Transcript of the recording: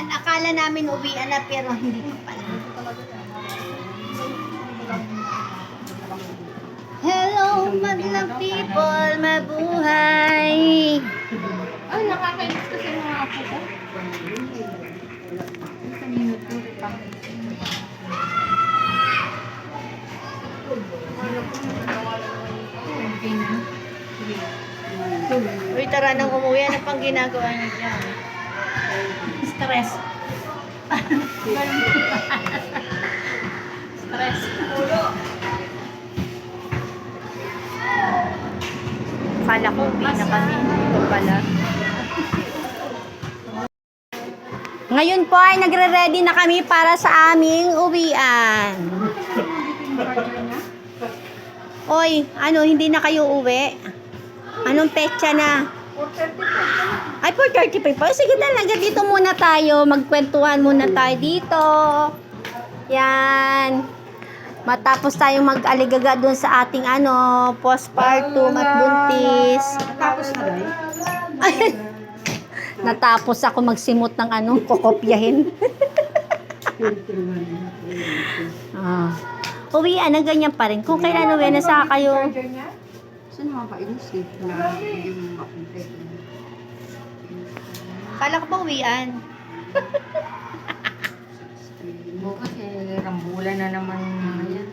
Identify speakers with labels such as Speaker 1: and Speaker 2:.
Speaker 1: Ayan, akala namin uwian na pero hindi pa pala. Hello, madlang people, mabuhay!
Speaker 2: Ay, nakakainis kasi mga apo ko. Kanino to? Okay na.
Speaker 1: Uy, tara nang umuwi. Ano pang ginagawa niyo dyan?
Speaker 2: Stress. Stress.
Speaker 1: Kala ko uwi na kami. Ito pala. Ngayon po ay nagre-ready na kami para sa aming uwian. Oy, ano, hindi na kayo uwi? Anong petsa na? Ay, 4:35 pa. Sige na, hanggang dito muna tayo. Magkwentuhan muna tayo dito. Yan. Matapos tayong mag-aligaga dun sa ating postpartum at buntis.
Speaker 2: Tapos na rin.
Speaker 1: Natapos ako magsimot ng kokopyahin. Uwian na ganyan pa rin. Kung kailan uwi na sa kayo.
Speaker 2: Saan makakainis eh? Na yung makumpleto.
Speaker 1: Kala ko pa uwian.
Speaker 2: Bukas eh, rambulan na naman yan.